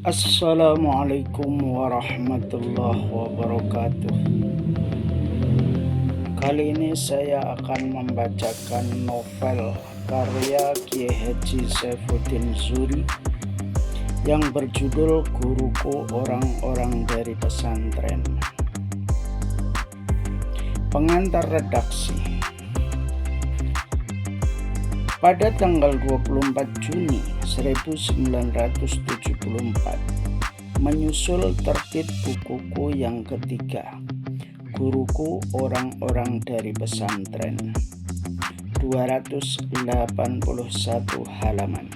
Assalamualaikum warahmatullahi wabarakatuh. Kali ini saya akan membacakan novel karya Kiai Haji Saifuddin Zuhri yang berjudul Guruku Orang-orang dari Pesantren. Pengantar redaksi. Pada tanggal 24 Juni 1974 menyusul terbit bukuku yang ketiga, Guruku Orang-orang dari Pesantren, 281 halaman.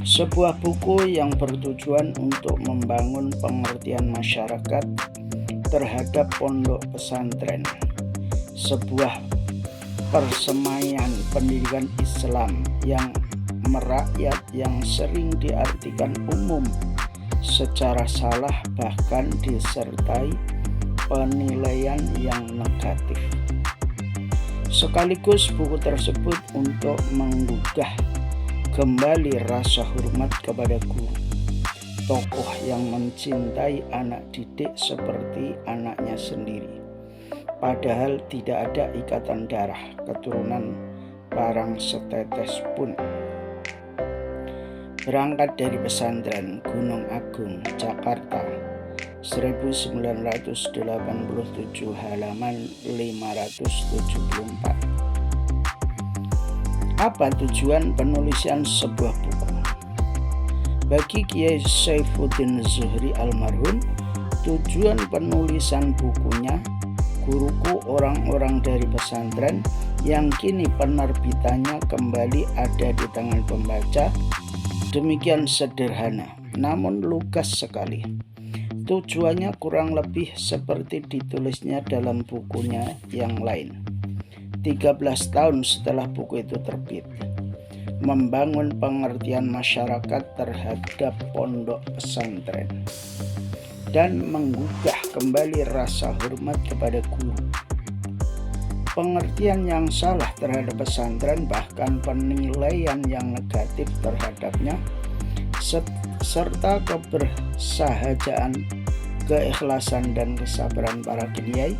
Sebuah buku yang bertujuan untuk membangun pengertian masyarakat terhadap pondok pesantren, sebuah persemaian pendidikan Islam yang merakyat yang sering diartikan umum secara salah, bahkan disertai penilaian yang negatif. Sekaligus buku tersebut untuk menggugah kembali rasa hormat kepada guru, tokoh yang mencintai anak didik seperti anaknya sendiri, padahal tidak ada ikatan darah keturunan barang setetes pun. Berangkat dari pesantren Gunung Agung, Jakarta, 1987 halaman 574. Apa tujuan penulisan sebuah buku? Bagi Kiai Saifuddin Zuhri almarhum, tujuan penulisan bukunya Guruku Orang-orang dari Pesantren yang kini penerbitannya kembali ada di tangan pembaca demikian sederhana, namun lugas sekali. Tujuannya kurang lebih seperti ditulisnya dalam bukunya yang lain 13 tahun setelah buku itu terbit, membangun pengertian masyarakat terhadap pondok pesantren dan menggugah kembali rasa hormat kepada guru. Pengertian yang salah terhadap pesantren, bahkan penilaian yang negatif terhadapnya, serta kebersahajaan, keikhlasan dan kesabaran para kiai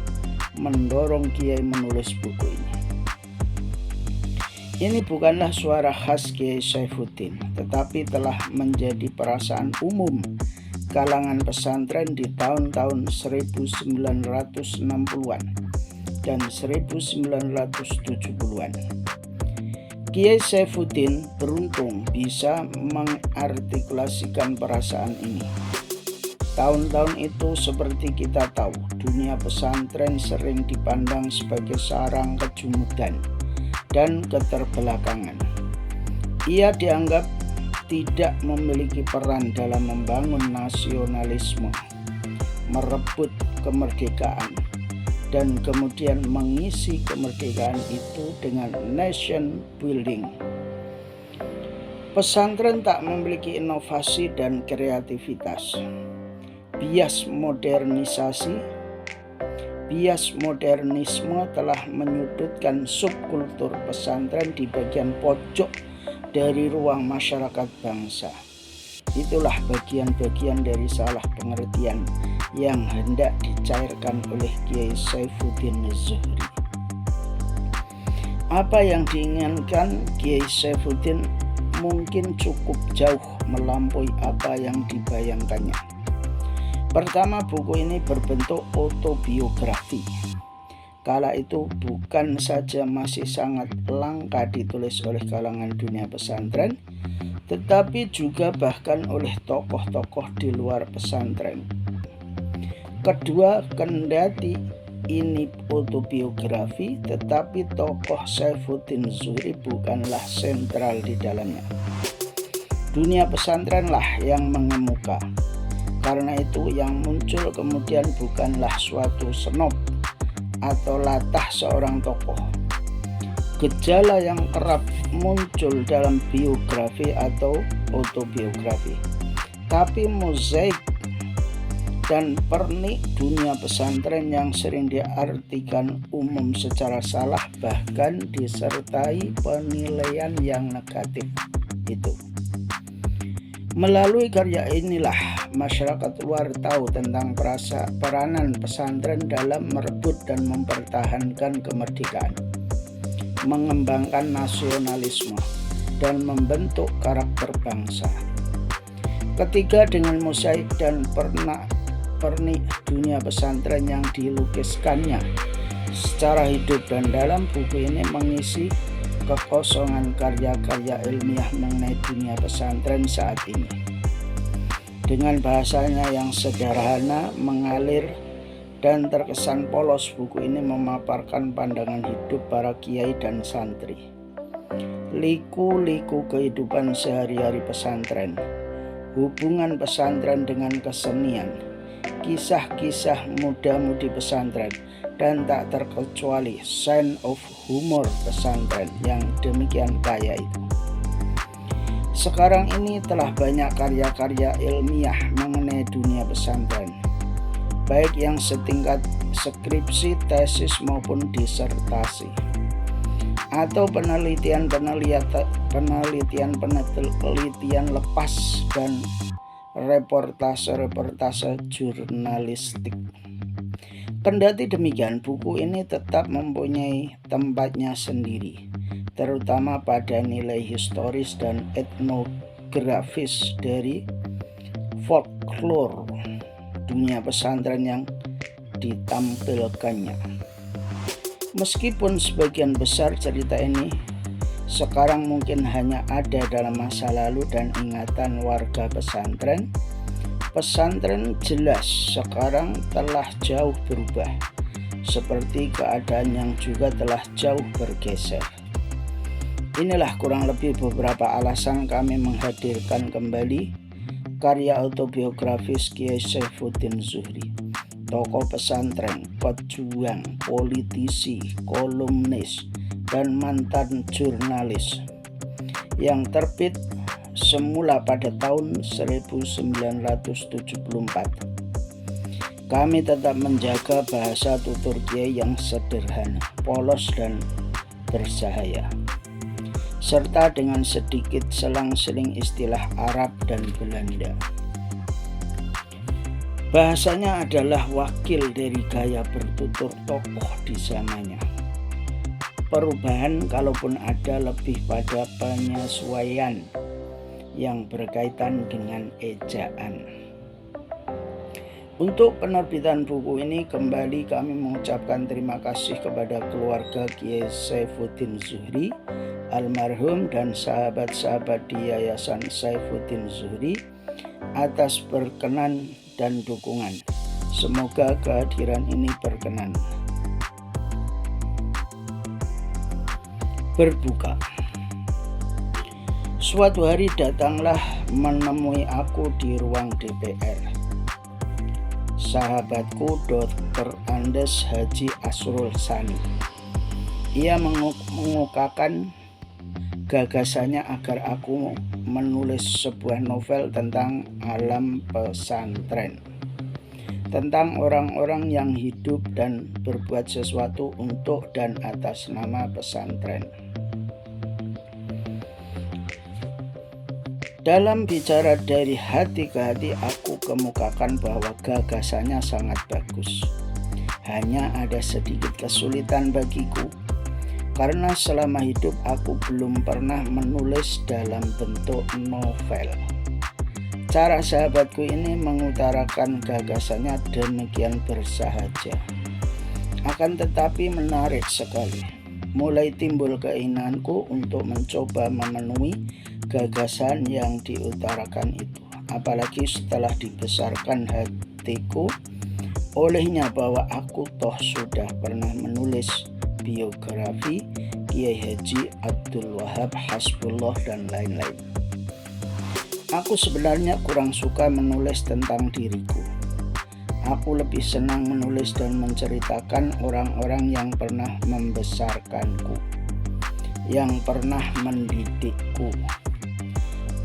mendorong Kiai menulis buku ini. Ini bukanlah suara khas Kiai Saifuddin, tetapi telah menjadi perasaan umum kalangan pesantren di tahun-tahun 1960-an dan 1970-an. Kiai Saifuddin beruntung bisa mengartikulasikan perasaan ini. Tahun-tahun itu, seperti kita tahu, dunia pesantren sering dipandang sebagai sarang kejumudan dan keterbelakangan. Ia dianggap tidak memiliki peran dalam membangun nasionalisme, merebut kemerdekaan, dan kemudian mengisi kemerdekaan itu dengan nation building. Pesantren tak memiliki inovasi dan kreativitas. Bias modernisme telah menyudutkan subkultur pesantren di bagian pojok dari ruang masyarakat bangsa. Itulah bagian-bagian dari salah pengertian yang hendak dicairkan oleh Kiai Saifuddin Zuhri. Apa yang diinginkan Kiai Saifuddin mungkin cukup jauh melampaui apa yang dibayangkannya. Pertama, buku ini berbentuk autobiografi. Kala itu bukan saja masih sangat langka ditulis oleh kalangan dunia pesantren, tetapi juga bahkan oleh tokoh-tokoh di luar pesantren. Kedua, kendati ini autobiografi, tetapi tokoh Saifuddin Zuhri bukanlah sentral di dalamnya. Dunia pesantrenlah yang mengemuka. Karena itu yang muncul kemudian bukanlah suatu senop atau latah seorang tokoh. Gejala yang kerap muncul dalam biografi atau autobiografi, tapi mozaik dan pernik dunia pesantren yang sering diartikan umum secara salah, bahkan disertai penilaian yang negatif itu. Melalui karya inilah masyarakat luar tahu tentang peranan pesantren dalam merebut dan mempertahankan kemerdekaan, mengembangkan nasionalisme, dan membentuk karakter bangsa. Ketiga, dengan mosaik dan pernik dunia pesantren yang dilukiskannya secara hidup, dan dalam buku ini mengisi kekosongan karya-karya ilmiah mengenai dunia pesantren saat ini. Dengan bahasanya yang sederhana, mengalir, dan terkesan polos, buku ini memaparkan pandangan hidup para kiai dan santri, liku-liku kehidupan sehari-hari pesantren, hubungan pesantren dengan kesenian, kisah-kisah muda-mudi pesantren, dan tak terkecuali sense of humor pesantren yang demikian kaya itu. Sekarang ini telah banyak karya-karya ilmiah mengenai dunia pesantren, baik yang setingkat skripsi, tesis maupun disertasi, atau penelitian lepas dan reportase jurnalistik. Kendati demikian, buku ini tetap mempunyai tempatnya sendiri, terutama pada nilai historis dan etnografis dari folklore dunia pesantren yang ditampilkannya. Meskipun sebagian besar cerita ini sekarang mungkin hanya ada dalam masa lalu dan ingatan warga pesantren, pesantren jelas sekarang telah jauh berubah, seperti keadaan yang juga telah jauh bergeser. Inilah kurang lebih beberapa alasan kami menghadirkan kembali karya autobiografis Kiai Saifuddin Zuhri, tokoh pesantren, pejuang, politisi, kolumnis, dan mantan jurnalis, yang terbit semula pada tahun 1974. Kami tetap menjaga bahasa tutur kiai yang sederhana, polos, dan bersahaya, serta dengan sedikit selang-seling istilah Arab dan Belanda. Bahasanya adalah wakil dari gaya bertutur tokoh di zamannya. Perubahan, kalaupun ada, lebih pada penyesuaian yang berkaitan dengan ejaan. Untuk penerbitan buku ini, kembali kami mengucapkan terima kasih kepada keluarga Kiai Saifuddin Zuhri almarhum dan sahabat-sahabat di Yayasan Saifuddin Zuhri atas berkenan dan dukungan. Semoga kehadiran ini berkenan. Berbuka. Suatu hari datanglah menemui aku di ruang DPR sahabatku Dr. Andes Haji Asrul Sani. Ia mengukakan gagasannya agar aku menulis sebuah novel tentang alam pesantren, tentang orang-orang yang hidup dan berbuat sesuatu untuk dan atas nama pesantren. Dalam bicara dari hati ke hati, aku kemukakan bahwa gagasannya sangat bagus. Hanya ada sedikit kesulitan bagiku, karena selama hidup aku belum pernah menulis dalam bentuk novel. Cara sahabatku ini mengutarakan gagasannya demikian bersahaja, akan tetapi menarik sekali. Mulai timbul keinginanku untuk mencoba memenuhi gagasan yang diutarakan itu, apalagi setelah dibesarkan hatiku olehnya bahwa aku toh sudah pernah menulis biografi Kiai Haji Abdul Wahab Hasbullah dan lain-lain. Aku sebenarnya kurang suka menulis tentang diriku. Aku lebih senang menulis dan menceritakan orang-orang yang pernah membesarkanku, yang pernah mendidikku.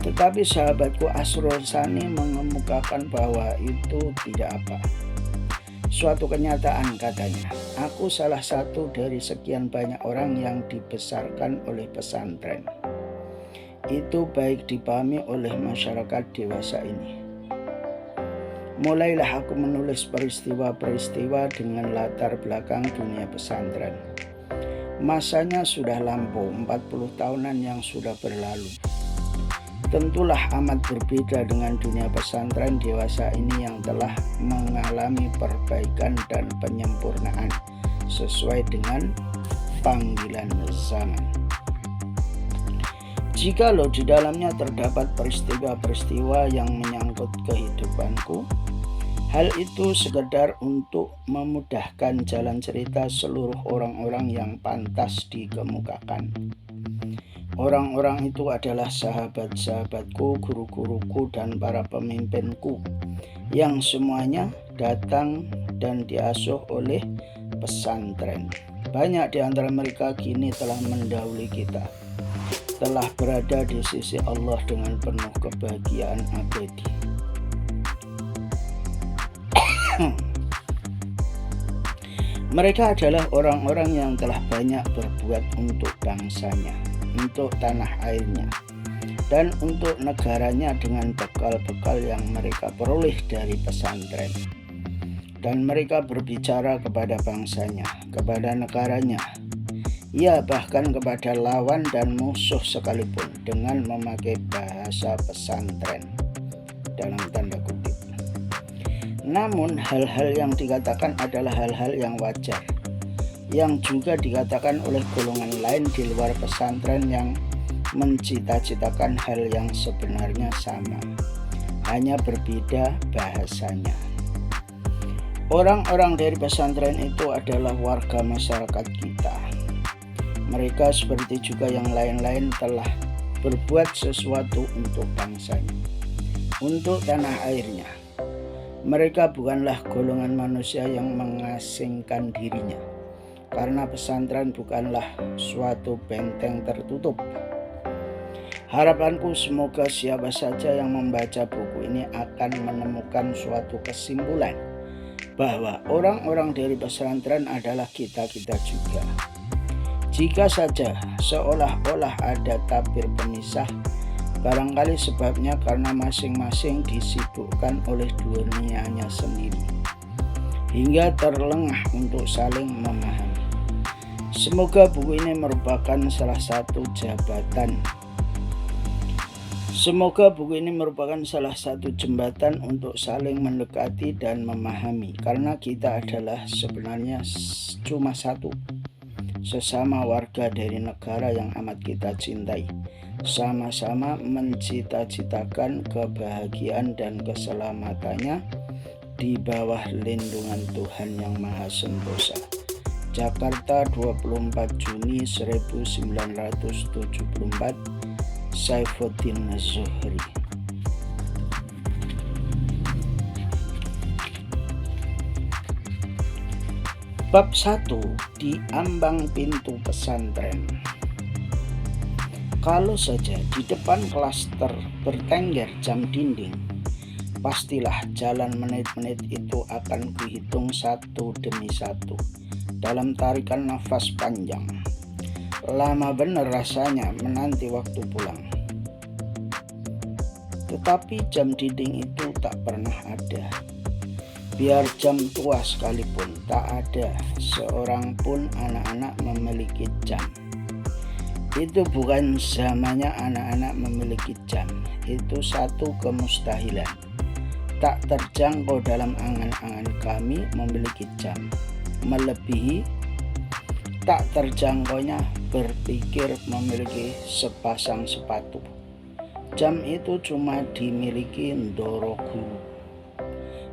Tetapi sahabatku Asrul Sani mengemukakan bahwa itu tidak apa. Suatu kenyataan, katanya. Aku salah satu dari sekian banyak orang yang dibesarkan oleh pesantren. itu baik dipahami oleh masyarakat dewasa ini. Mulailah aku menulis peristiwa-peristiwa dengan latar belakang dunia pesantren. Masanya sudah lampau, 40 tahunan yang sudah berlalu. Tentulah amat berbeda dengan dunia pesantren dewasa ini yang telah mengalami perbaikan dan penyempurnaan sesuai dengan panggilan zaman. Jikalau di dalamnya terdapat peristiwa-peristiwa yang menyangkut kehidupanku, hal itu sekedar untuk memudahkan jalan cerita seluruh orang-orang yang pantas dikemukakan. Orang-orang itu adalah sahabat-sahabatku, guru-guruku, dan para pemimpinku yang semuanya datang dan diasuh oleh pesantren. Banyak di antara mereka kini telah mendahului kita, telah berada di sisi Allah dengan penuh kebahagiaan abadi. Mereka adalah orang-orang yang telah banyak berbuat untuk bangsanya, untuk tanah airnya, dan untuk negaranya dengan bekal-bekal yang mereka peroleh dari pesantren. Dan mereka berbicara kepada bangsanya, kepada negaranya, ya bahkan kepada lawan dan musuh sekalipun dengan memakai bahasa pesantren dalam tanda kutip. Namun hal-hal yang dikatakan adalah hal-hal yang wajar, yang juga dikatakan oleh golongan lain di luar pesantren yang mencita-citakan hal yang sebenarnya sama, hanya berbeda bahasanya. Orang-orang dari pesantren itu adalah warga masyarakat kita. Mereka seperti juga yang lain-lain telah berbuat sesuatu untuk bangsanya, untuk tanah airnya. Mereka bukanlah golongan manusia yang mengasingkan dirinya, karena pesantren bukanlah suatu benteng tertutup. Harapanku semoga siapa saja yang membaca buku ini akan menemukan suatu kesimpulan bahwa orang-orang dari pesantren adalah kita-kita juga. Jika saja seolah-olah ada tabir pemisah, barangkali sebabnya karena masing-masing disibukkan oleh dunianya sendiri, hingga terlengah untuk saling memahami. Semoga buku ini merupakan salah satu jembatan untuk saling mendekati dan memahami, karena kita adalah sebenarnya cuma satu, sesama warga dari negara yang amat kita cintai, sama-sama mencita-citakan kebahagiaan dan keselamatannya di bawah lindungan Tuhan yang Maha Sentosa. Jakarta, 24 Juni 1974, Saifuddin Zuhri. Bab 1. Di ambang pintu pesantren. Kalau saja di depan kelas bertengger jam dinding, pastilah jalan menit-menit itu akan kuhitung satu demi satu dalam tarikan nafas panjang. Lama benar rasanya menanti waktu pulang. Tetapi jam dinding itu tak pernah ada. Biar jam tua sekalipun, tak ada seorang pun anak-anak memiliki jam. Itu bukan zamannya anak-anak memiliki jam. Itu satu kemustahilan. Tak terjangkau dalam angan-angan kami memiliki jam. Melebihi tak terjangkaunya berpikir memiliki sepasang sepatu. Jam itu cuma dimiliki Ndoro Guru,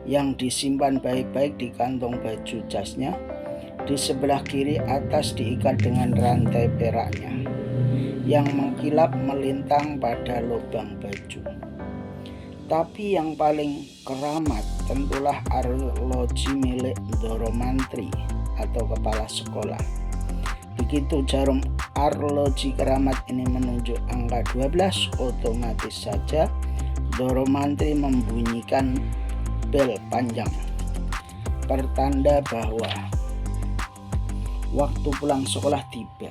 yang disimpan baik-baik di kantong baju jasnya. Di sebelah kiri atas diikat dengan rantai peraknya yang mengkilap melintang pada lubang baju. Tapi yang paling keramat tentulah arloji milik Ndoro Mantri atau kepala sekolah. Begitu jarum arloji keramat ini menunjuk angka 12, otomatis saja Ndoro Mantri membunyikan bel panjang, pertanda bahwa waktu pulang sekolah tiba.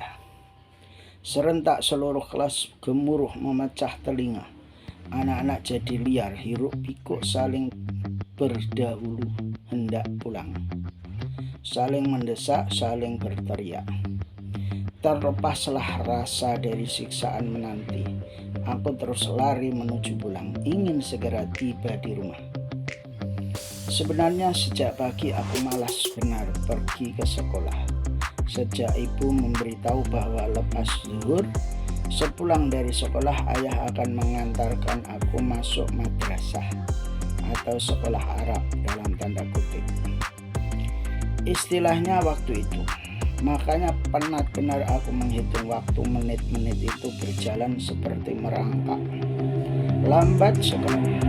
Serentak seluruh kelas gemuruh memecah telinga. Anak-anak jadi liar, hiruk pikuk saling berdahulu hendak pulang. Saling mendesak, saling berteriak. Terlepaslah rasa dari siksaan menanti. Aku terus lari menuju pulang, ingin segera tiba di rumah. Sebenarnya sejak pagi aku malas benar pergi ke sekolah. Sejak ibu memberitahu bahwa lepas zuhur, sepulang dari sekolah ayah akan mengantarkan aku masuk madrasah atau sekolah Arab dalam tanda kutip. Istilahnya waktu itu. Makanya penat benar aku menghitung waktu, menit-menit itu berjalan seperti merangkak. Lambat sekali.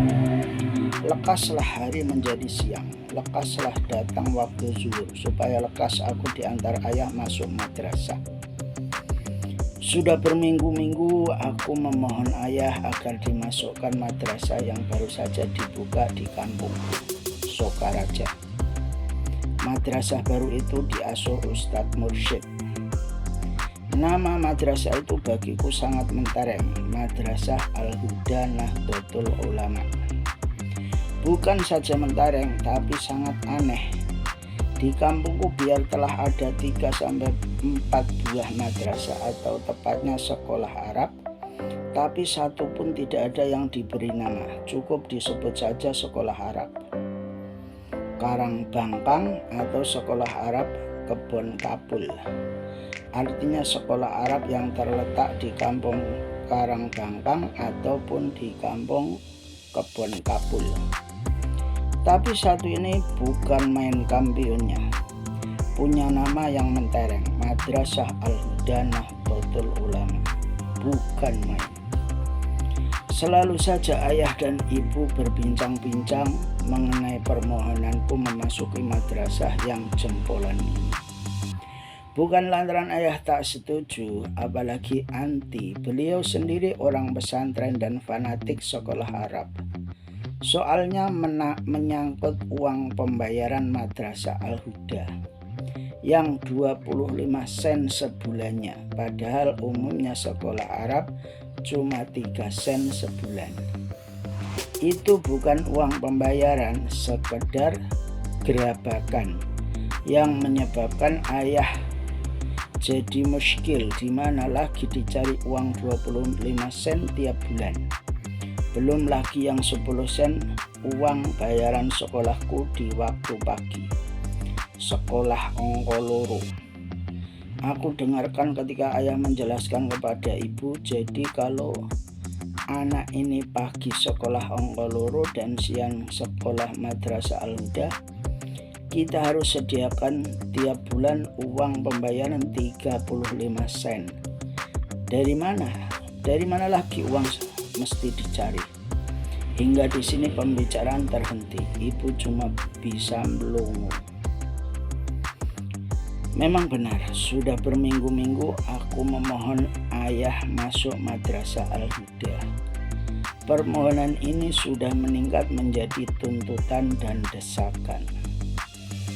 Lekaslah hari menjadi siang. Lekaslah datang waktu zuhur, supaya lekas aku diantar ayah masuk madrasah. Sudah berminggu-minggu aku memohon ayah agar dimasukkan madrasah yang baru saja dibuka di kampung Sokaraja. Madrasah baru itu diasuh Ustadz Mursyid. Nama madrasah itu bagiku sangat mentereng, Madrasah Al-Huda Nahdlatul Ulama. Bukan saja mentereng, tapi sangat aneh. Di kampungku biar telah ada 3-4 buah madrasah atau tepatnya sekolah Arab, tapi satu pun tidak ada yang diberi nama, cukup disebut saja sekolah Arab. Karangbangkang atau sekolah Arab Kebon Kapul. Artinya sekolah Arab yang terletak di kampung Karangbangkang ataupun di kampung Kebon Kapul. Tapi satu ini bukan main kampionnya. Punya nama yang mentereng, Madrasah Al-Huda Nahdlatul Ulama. Bukan main. Selalu saja ayah dan ibu berbincang-bincang mengenai permohonanku memasuki madrasah yang jempolan ini. Bukan lantaran ayah tak setuju, apalagi anti. Beliau sendiri orang pesantren dan fanatik sekolah Arab. Soalnya menyangkut uang pembayaran madrasah Al-Huda yang 25 sen sebulannya, padahal umumnya sekolah Arab cuma 3 sen sebulan. Itu bukan uang pembayaran, sekedar gerabakan yang menyebabkan ayah jadi muskil, dimana lagi dicari uang 25 sen tiap bulan. Belum lagi yang 10 sen uang bayaran sekolahku di waktu pagi. Sekolah Ongko Loro. Aku dengarkan ketika ayah menjelaskan kepada ibu, jadi kalau anak ini pagi sekolah Ongko Loro dan siang sekolah Madrasah Al-Huda, kita harus sediakan tiap bulan uang pembayaran 35 sen. Dari mana? Dari mana lagi uang mesti dicari? Hingga di sini pembicaraan terhenti. Ibu cuma bisa melongo. Memang benar, sudah berminggu-minggu aku memohon ayah masuk Madrasah Al-Huda. Permohonan ini sudah meningkat menjadi tuntutan dan desakan.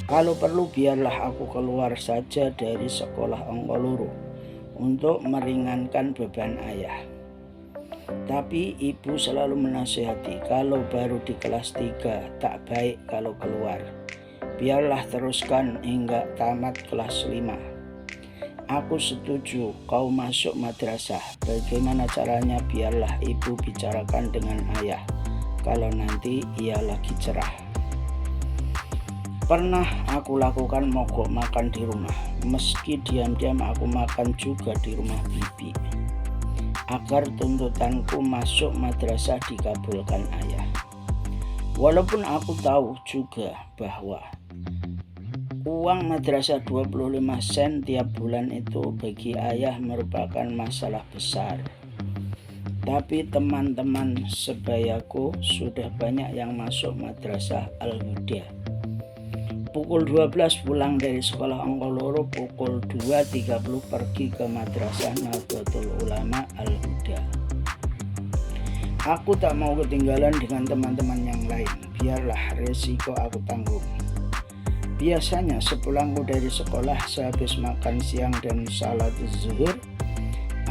Kalau perlu biarlah aku keluar saja dari sekolah Ongko Loro untuk meringankan beban ayah. Tapi ibu selalu menasihati, kalau baru di kelas 3 tak baik kalau keluar. Biarlah teruskan hingga tamat kelas 5. Aku setuju kau masuk madrasah. Bagaimana caranya biarlah ibu bicarakan dengan ayah kalau nanti ia lagi cerah. Pernah aku lakukan mogok makan di rumah. Meski diam-diam aku makan juga di rumah bibi, agar tuntutanku masuk madrasah dikabulkan ayah. Walaupun aku tahu juga bahwa uang madrasah 25 sen tiap bulan itu bagi ayah merupakan masalah besar. Tapi teman-teman sebayaku sudah banyak yang masuk Madrasah Al-Huda. Pukul 12 pulang dari sekolah Ongko Loro, pukul 2.30 pergi ke Madrasah Nahdlatul Ulama Al-Huda. Aku tak mau ketinggalan dengan teman-teman yang lain, biarlah resiko aku tanggung. Biasanya sepulangku dari sekolah sehabis makan siang dan salat zuhur,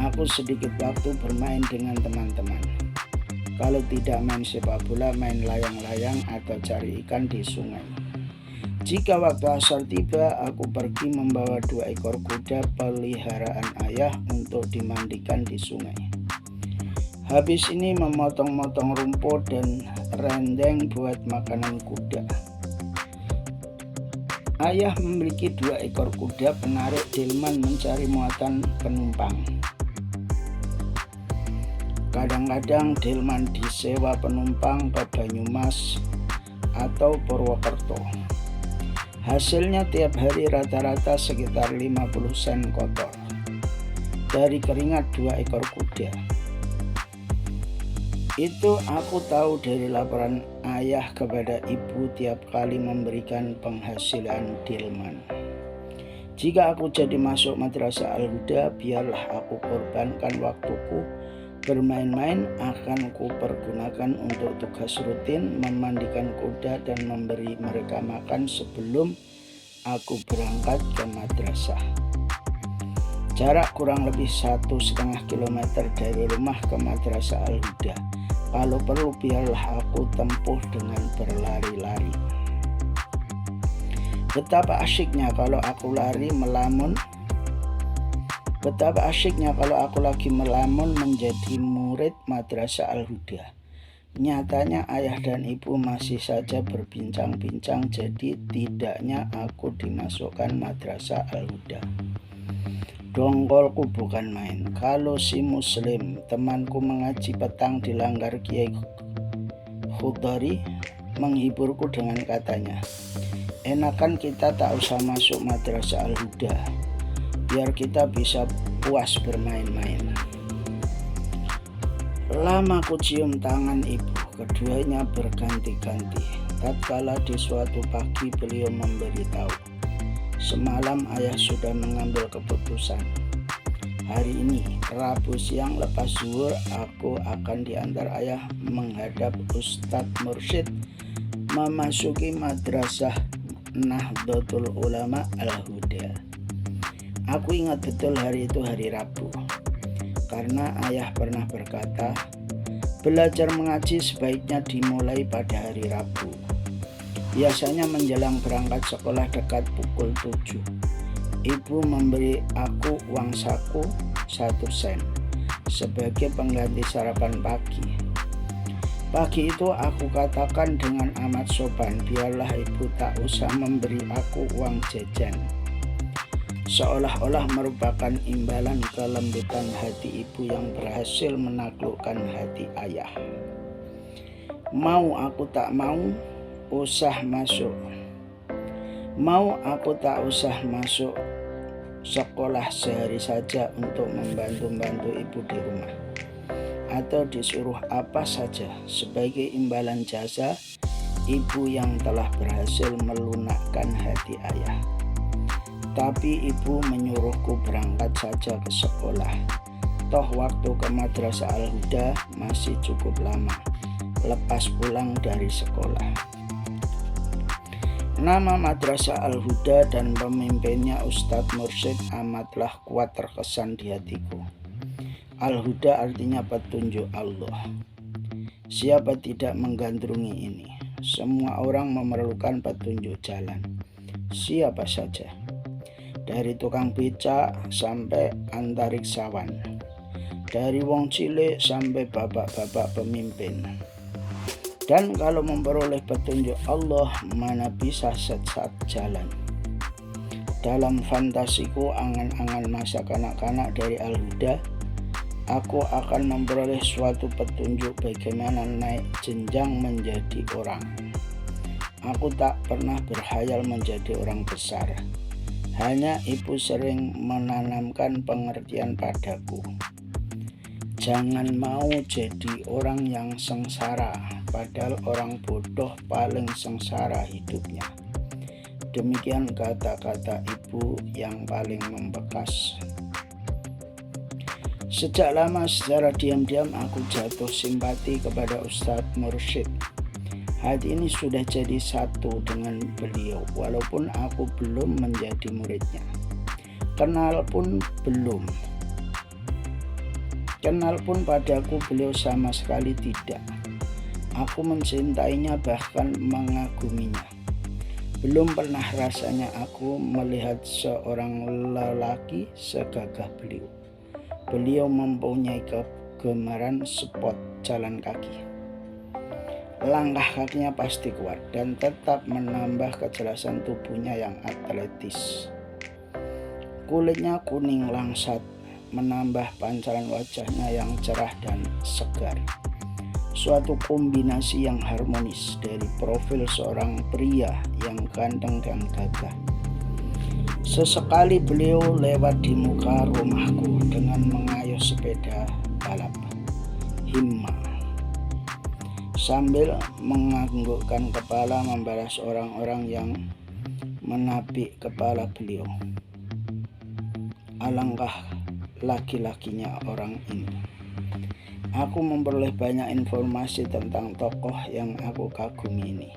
aku sedikit waktu bermain dengan teman-teman. Kalau tidak main sepak bola, main layang-layang atau cari ikan di sungai. Jika waktu asar tiba, aku pergi membawa 2 ekor kuda peliharaan ayah untuk dimandikan di sungai. Habis ini memotong-motong rumput dan rendeng buat makanan kuda. Ayah memiliki 2 ekor kuda penarik delman mencari muatan penumpang. Kadang-kadang delman disewa penumpang ke Banyumas atau Purwokerto. Hasilnya tiap hari rata-rata sekitar 50 sen kotor dari keringat 2 ekor kuda. Itu aku tahu dari laporan ayah kepada ibu tiap kali memberikan penghasilan delman. Jika aku jadi masuk Madrasah Al-Huda, biarlah aku korbankan waktuku bermain-main, akan kupergunakan untuk tugas rutin memandikan kuda dan memberi mereka makan sebelum aku berangkat ke madrasah. Jarak kurang lebih 1,5 km dari rumah ke Madrasah Al-Huda. Kalau perlu biarlah aku tempuh dengan berlari-lari. Betapa asyiknya kalau aku lari melamun. Betapa asyiknya kalau aku lagi melamun menjadi murid Madrasah Al-Huda. Nyatanya ayah dan ibu masih saja berbincang-bincang, jadi tidaknya aku dimasukkan Madrasah Al-Huda. Dongkolku bukan main. Kalau si Muslim, temanku mengaji petang di Langgar Kiai Khudari, menghiburku dengan katanya, enakan kita tak usah masuk Madrasah Al-Huda, biar kita bisa puas bermain-main. Lama ku cium tangan ibu, keduanya berganti-ganti. Tatkala di suatu pagi beliau memberitahu, semalam ayah sudah mengambil keputusan. Hari ini, Rabu siang lepas zuhur, aku akan diantar ayah menghadap Ustadz Mursyid memasuki Madrasah Nahdlatul Ulama Al-Huda. Aku ingat betul hari itu hari Rabu, karena ayah pernah berkata, belajar mengaji sebaiknya dimulai pada hari Rabu. Biasanya menjelang berangkat sekolah dekat pukul 7. Ibu memberi aku uang saku 1 sen sebagai pengganti sarapan pagi. Pagi itu aku katakan dengan amat sopan, biarlah ibu tak usah memberi aku uang jajan. Seolah-olah merupakan imbalan kelembutan hati ibu yang berhasil menaklukkan hati ayah. Mau aku tak mau, usah masuk. Mau aku tak usah masuk sekolah sehari saja untuk membantu-bantu ibu di rumah, atau disuruh apa saja sebagai imbalan jasa ibu yang telah berhasil melunakkan hati ayah. Tapi ibu menyuruhku berangkat saja ke sekolah. Toh waktu ke Madrasah Al-Huda masih cukup lama lepas pulang dari sekolah. Nama Madrasah Al-Huda dan pemimpinnya Ustadz Mursyid amatlah kuat terkesan di hatiku. Al-Huda artinya petunjuk Allah. Siapa tidak menggandrungi ini? Semua orang memerlukan petunjuk jalan. Siapa saja. Dari tukang becak sampai antariksawan, dari wong cilik sampai bapak-bapak pemimpin. Dan kalau memperoleh petunjuk Allah, mana bisa sesat jalan. Dalam fantasiku, angan-angan masa kanak-kanak dari Al-Huda, aku akan memperoleh suatu petunjuk bagaimana naik jenjang menjadi orang. Aku tak pernah berkhayal menjadi orang besar. Hanya ibu sering menanamkan pengertian padaku. Jangan mau jadi orang yang sengsara, padahal orang bodoh paling sengsara hidupnya. Demikian kata-kata ibu yang paling membekas. Sejak lama secara diam-diam aku jatuh simpati kepada Ustadz Mursyid. Hati ini sudah jadi satu dengan beliau, walaupun aku belum menjadi muridnya. Kenal pun belum. Kenal pun padaku beliau sama sekali tidak. Aku mencintainya bahkan mengaguminya. Belum pernah rasanya aku melihat seorang lelaki segagah beliau. Beliau mempunyai kegemaran sport jalan kaki. Langkah kakinya pasti kuat dan tetap menambah kejelasan tubuhnya yang atletis. Kulitnya kuning langsat, menambah pancaran wajahnya yang cerah dan segar. Suatu kombinasi yang harmonis dari profil seorang pria yang ganteng dan gagah. Sesekali beliau lewat di muka rumahku dengan mengayuh sepeda balap Himma, sambil menganggukkan kepala membalas orang-orang yang menapik kepala beliau. Alangkah laki-lakinya orang ini. Aku memperoleh banyak informasi tentang tokoh yang aku kagumi ini.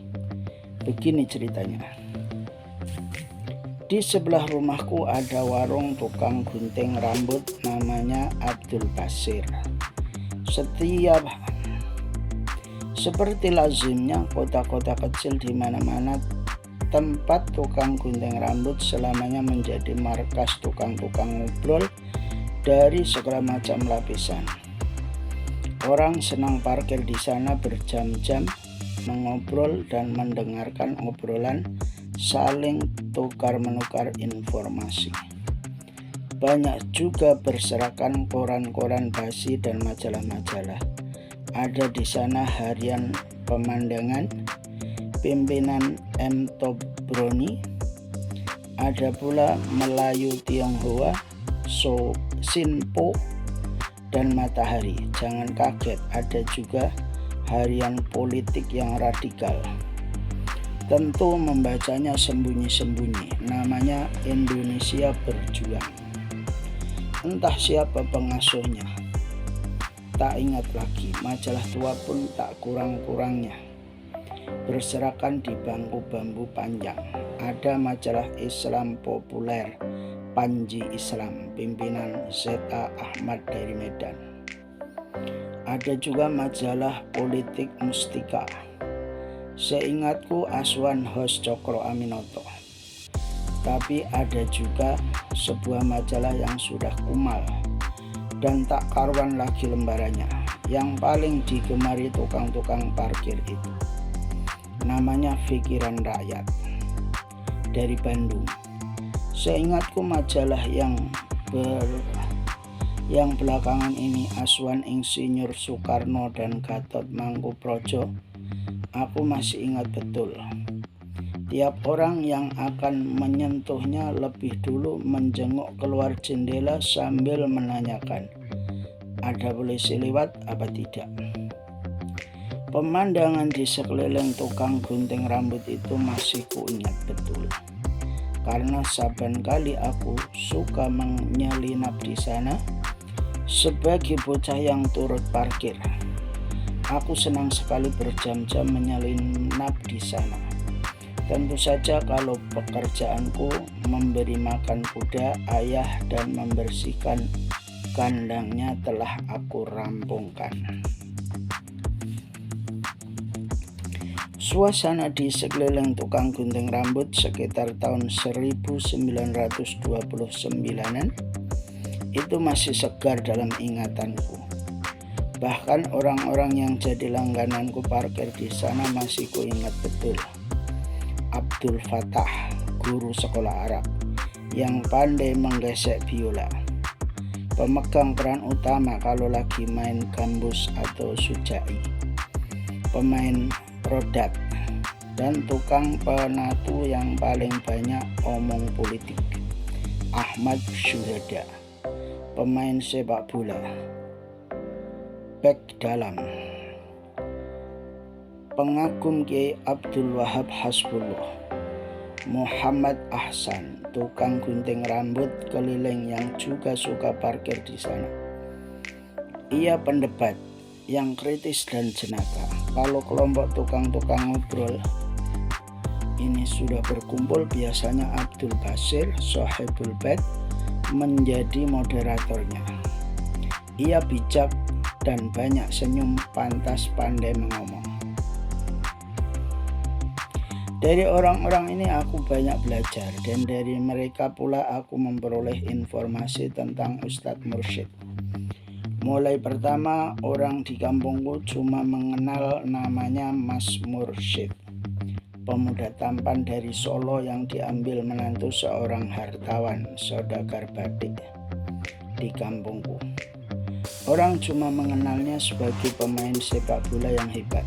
Begini ceritanya. Di sebelah rumahku ada warung tukang gunting rambut namanya Abdul Basir. Seperti lazimnya kota-kota kecil di mana-mana, tempat tukang gunting rambut selamanya menjadi markas tukang-tukang ngobrol dari segala macam lapisan. Orang senang parkir di sana berjam-jam mengobrol dan mendengarkan obrolan, saling tukar-menukar informasi. Banyak juga berserakan koran-koran basi dan majalah-majalah. Ada di sana Harian Pemandangan, Pimpinan M. Tobroni, ada pula Melayu Tionghoa, Sinpo, dan Matahari. Jangan kaget, ada juga harian politik yang radikal. Tentu membacanya sembunyi-sembunyi, namanya Indonesia Berjuang. Entah siapa pengasuhnya, tak ingat lagi. Majalah tua pun tak kurang-kurangnya berserakan di bangku bambu panjang. Ada majalah Islam Populer, Panji Islam, pimpinan Z.A. Ahmad dari Medan. Ada juga majalah politik Mustika. Seingatku Aswan Hos Cokro Aminoto. Tapi ada juga sebuah majalah yang sudah kumal dan tak karuan lagi lembarannya, yang paling digemari tukang-tukang parkir itu. Namanya Pikiran Rakyat, dari Bandung. Seingatku majalah yang belakangan ini Aswan Insinyur Soekarno dan Gatot Mangkoepradjo, aku masih ingat betul. Tiap orang yang akan menyentuhnya lebih dulu menjenguk keluar jendela sambil menanyakan, ada polisi lewat apa tidak? Pemandangan di sekeliling tukang gunting rambut itu masih kuingat betul. Karena saban kali aku suka menyelinap di sana sebagai bocah yang turut parkir. Aku senang sekali berjam-jam menyelinap di sana. Tentu saja kalau pekerjaanku memberi makan kuda, ayah, dan membersihkan kandangnya telah aku rampungkan. Suasana di sekeliling tukang gunting rambut sekitar tahun 1929-an itu masih segar dalam ingatanku. Bahkan orang-orang yang jadi langgananku parkir di sana masih kuingat betul. Abdul Fatah, guru sekolah Arab yang pandai menggesek biola, pemegang peran utama kalau lagi main gambus atau sujai, pemain rodat, dan tukang penatu yang paling banyak omong politik, Ahmad Syuhada, pemain sepak bola, bek dalam, pengagum Kiai Abdul Wahab Hasbullah, Muhammad Ahsan, tukang gunting rambut keliling yang juga suka parkir di sana. Ia pendebat yang kritis dan jenaka. Kalau kelompok tukang-tukang ngobrol ini sudah berkumpul, biasanya Abdul Basir, Sohibul Bait, menjadi moderatornya. Ia bijak dan banyak senyum, pantas pandai mengomong. Dari orang-orang ini aku banyak belajar, dan dari mereka pula aku memperoleh informasi tentang Ustadz Mursyid. Mulai pertama, orang di kampungku cuma mengenal namanya Mas Mursyid, pemuda tampan dari Solo yang diambil menantu seorang hartawan saudagar batik di kampungku. Orang cuma mengenalnya sebagai pemain sepak bola yang hebat.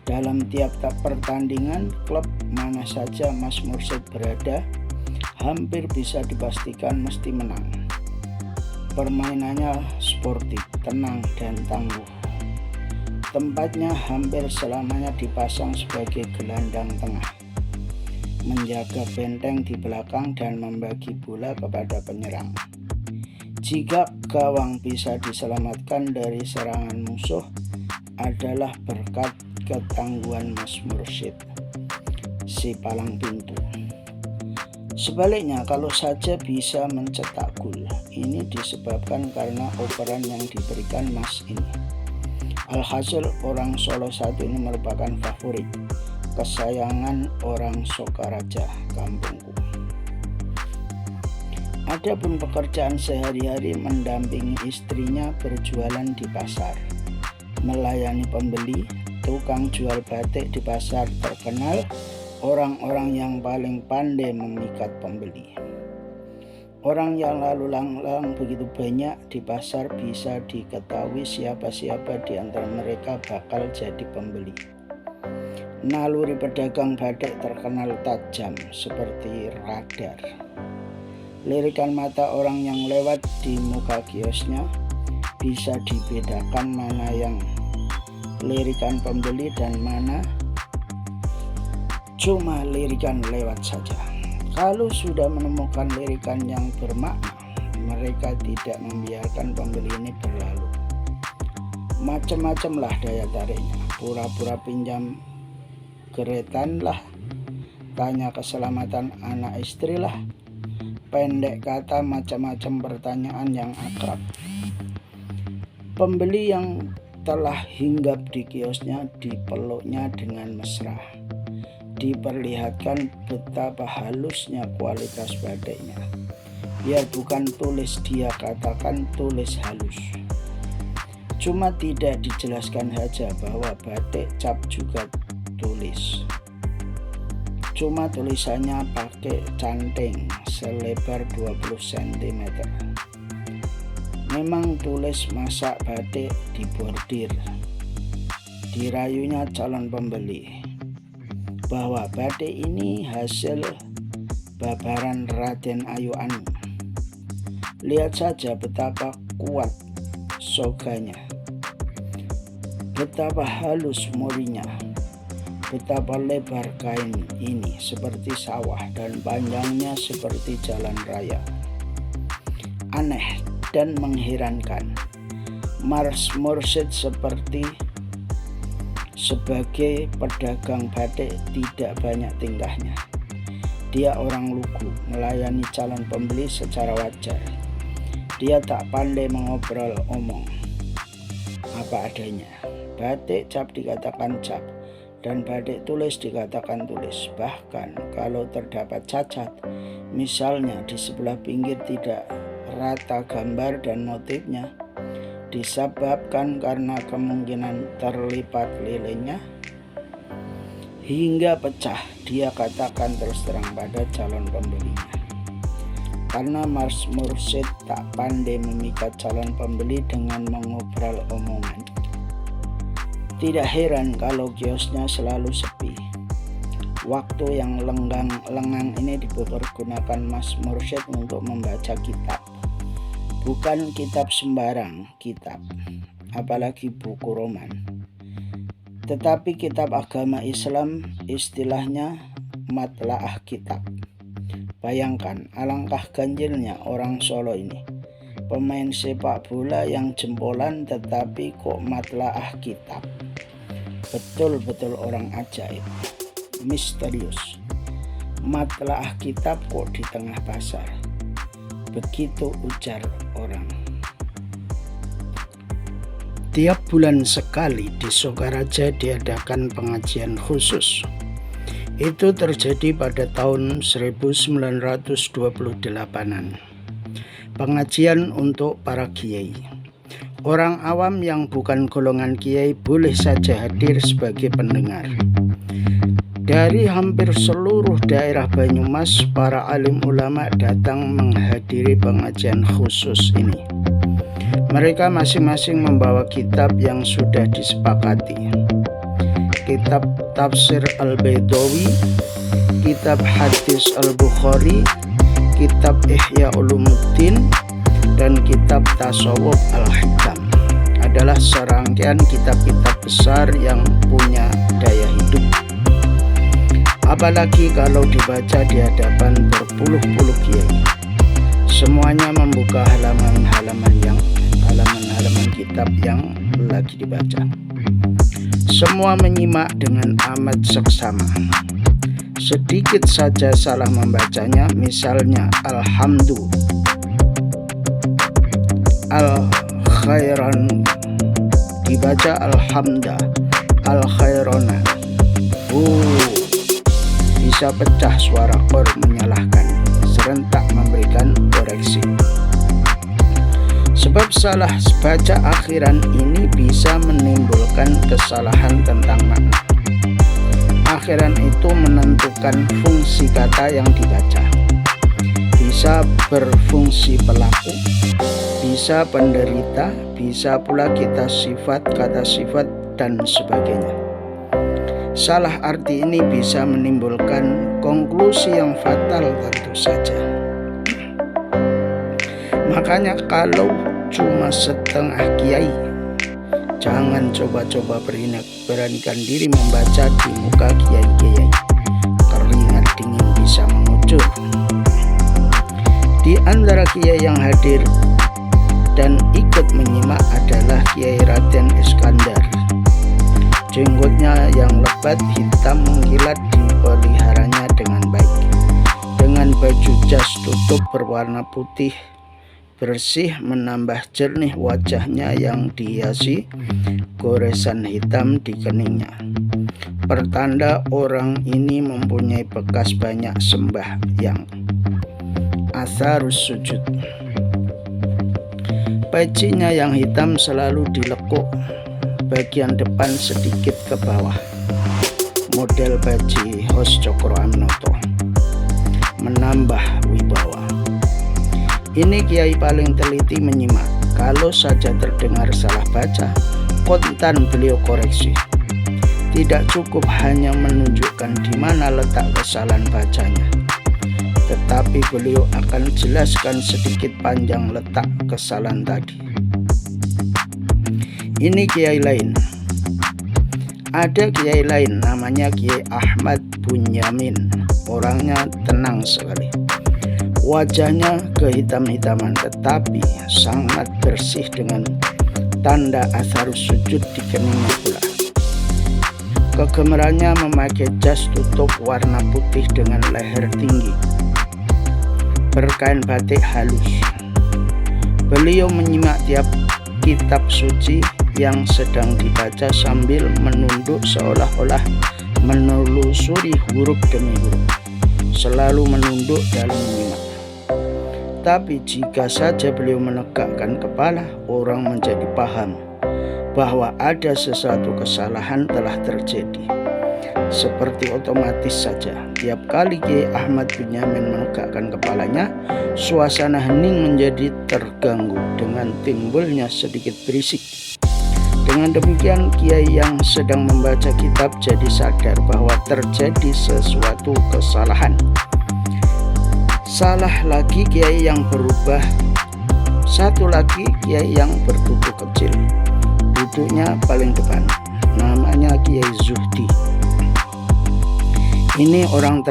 Dalam tiap pertandingan klub mana saja Mas Mursyid berada, hampir bisa dipastikan mesti menang. Permainannya sportif, tenang, dan tangguh. Tempatnya hampir selamanya dipasang sebagai gelandang tengah, menjaga benteng di belakang dan membagi bola kepada penyerang. Jika gawang bisa diselamatkan dari serangan musuh adalah berkat ketangguhan Mas Mursyid, si palang pintu. Sebaliknya, kalau saja bisa mencetak gol, ini disebabkan karena operan yang diberikan Mas ini. Alhasil, orang Solo satu ini merupakan favorit kesayangan orang Sokaraja, kampungku. Adapun pekerjaan sehari-hari mendampingi istrinya berjualan di pasar, melayani pembeli, tukang jual batik di pasar terkenal, orang-orang yang paling pandai memikat pembeli. Orang yang lalu lalang begitu banyak di pasar, bisa diketahui siapa-siapa di antara mereka bakal jadi pembeli. Naluri pedagang batik terkenal tajam seperti radar. Lirikan mata orang yang lewat di muka kiosnya bisa dibedakan mana yang lirikan pembeli dan mana cuma lirikan lewat saja. Kalau sudah menemukan lirikan yang bermakna, mereka tidak membiarkan pembeli ini berlalu. Macam-macam lah daya tariknya, pura-pura pinjam geretan lah, tanya keselamatan anak istri lah, pendek kata macam-macam pertanyaan yang akrab. Pembeli yang telah hinggap di kiosnya dipeluknya dengan mesra, diperlihatkan betapa halusnya kualitas batiknya. Biar bukan tulis, dia katakan tulis halus. Cuma tidak dijelaskan saja bahwa batik cap juga tulis. Cuma tulisannya pakai canting selebar 20 cm. Memang tulis masak batik dibordir. Dirayunya calon pembeli bahwa batik ini hasil babaran Raden Ayu Anu. Lihat saja betapa kuat soganya, betapa halus murinya, betapa lebar kain ini seperti sawah dan panjangnya seperti jalan raya. Aneh dan mengherankan, Mas Mursyid sebagai pedagang batik tidak banyak tingkahnya. Dia orang lugu, melayani calon pembeli secara wajar. Dia tak pandai mengobrol omong, apa adanya. Batik cap dikatakan cap, dan batik tulis dikatakan tulis. Bahkan kalau terdapat cacat, misalnya di sebelah pinggir tidak rata gambar dan motifnya, disebabkan karena kemungkinan terlipat lilinnya hingga pecah, dia katakan terus terang pada calon pembelinya. Karena Mas Mursyid tak pandai memikat calon pembeli dengan mengobrol omongan, tidak heran kalau kiosnya selalu sepi. Waktu yang lengang ini dipergunakan Mas Mursyid untuk membaca kitab. Bukan kitab sembarang kitab, apalagi buku roman, tetapi kitab agama Islam, istilahnya matlaah kitab. Bayangkan alangkah ganjilnya orang Solo ini, pemain sepak bola yang jempolan tetapi kok matlaah kitab. Betul-betul orang ajaib, misterius. Matlaah kitab kok di tengah pasar? Begitu ujar orang. Tiap bulan sekali di Sokaraja diadakan pengajian khusus. Itu terjadi pada tahun 1928-an. Pengajian untuk para kiai. Orang awam yang bukan golongan kiai boleh saja hadir sebagai pendengar. Dari hampir seluruh daerah Banyumas, para alim ulama datang menghadiri pengajian khusus ini. Mereka masing-masing membawa kitab yang sudah disepakati. Kitab Tafsir Al-Baidawi, kitab Hadis Al-Bukhari, kitab Ihya Ulumuddin, dan kitab Tasawuf Al-Hikam. Adalah serangkaian kitab-kitab besar yang punya daya hidup. Apalagi kalau dibaca di hadapan berpuluh-puluh kiai. Semuanya membuka halaman-halaman kitab yang lagi dibaca. Semua menyimak dengan amat seksama. Sedikit saja salah membacanya, misalnya al-khairan dibaca alhamda, al-khairona. Bisa pecah suara kor menyalahkan, serentak memberikan koreksi. Sebab salah baca akhiran ini bisa menimbulkan kesalahan tentang makna. Akhiran itu menentukan fungsi kata yang dibaca. Bisa berfungsi pelaku, bisa penderita, bisa pula kita sifat, kata sifat, dan sebagainya. Salah arti ini bisa menimbulkan konklusi yang fatal tentu saja. Makanya kalau cuma setengah kiai, jangan coba-coba beranikan diri membaca di muka kiai-kiai. Keringat dingin bisa mengucur. Di antara kiai yang hadir dan ikut menyimak adalah Kiai Raden Iskandar. Jenggotnya yang lebat hitam mengkilat dipeliharanya dengan baik. Dengan baju jas tutup berwarna putih bersih menambah jernih wajahnya yang dihiasi goresan hitam di keningnya. Pertanda orang ini mempunyai bekas banyak sembahyang. Atharus sujud. Pecinya yang hitam selalu dilekuk bagian depan sedikit ke bawah. Model peci Hos Cokro Aminoto. Menambah wibawa. Ini kiai paling teliti menyimak. Kalau saja terdengar salah baca, kontan beliau koreksi. Tidak cukup hanya menunjukkan di mana letak kesalahan bacanya, tetapi beliau akan jelaskan sedikit panjang letak kesalahan tadi. Ini kiai lain. Ada kiai lain namanya Kiai Ahmad Bunyamin. Orangnya tenang sekali. Wajahnya kehitam-hitaman tetapi sangat bersih dengan tanda atharus sujud di keningnya pula. Kegemarannya memakai jas tutup warna putih dengan leher tinggi, berkain batik halus. Beliau menyimak tiap kitab suci yang sedang dibaca sambil menunduk seolah-olah menelusuri huruf demi huruf. Selalu menunduk dalam menyimak. Tapi jika saja beliau menegakkan kepala, orang menjadi paham bahwa ada sesuatu kesalahan telah terjadi. Seperti otomatis saja, tiap kali Kiai Ahmad Bunyamin menegakkan kepalanya, suasana hening menjadi terganggu dengan timbulnya sedikit berisik. Dengan demikian, kiai yang sedang membaca kitab jadi sadar bahwa terjadi sesuatu kesalahan. Salah lagi kiai yang berubah. Satu lagi kiai yang bertubuh kecil, duduknya paling depan, namanya Kiai Zuhdi. Ini orang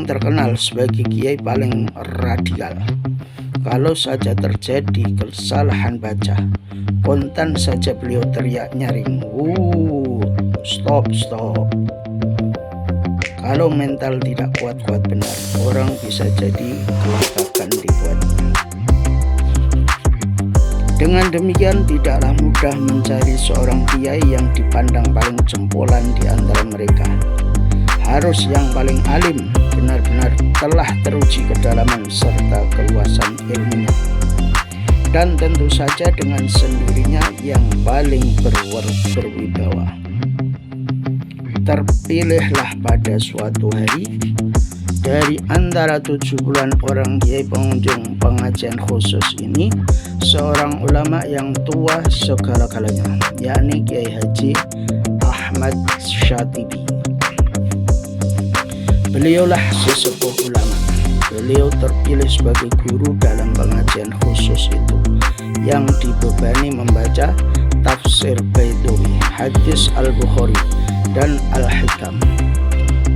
terkenal sebagai kiai paling radikal. Kalau saja terjadi kesalahan baca, kontan saja beliau teriak nyaring, stop. Kalau mental tidak kuat-kuat benar, orang bisa jadi kelabakan dibuatnya. Dengan demikian tidaklah mudah mencari seorang kiai yang dipandang paling jempolan di antara mereka. Harus yang paling alim, benar-benar telah teruji kedalaman serta keluasan ilmunya. Dan tentu saja dengan sendirinya yang paling berwibawa. Terpilihlah pada suatu hari dari antara 70-an orang kiai pengunjung pengajian khusus ini seorang ulama yang tua segala-galanya, yakni Kiai Haji Ahmad Syatibi. Beliaulah sesepuh ulama. Beliau terpilih sebagai guru dalam pengajian khusus itu yang dibebani membaca tafsir Baidawi, hadis Al-Bukhari, dan Al-Hikam.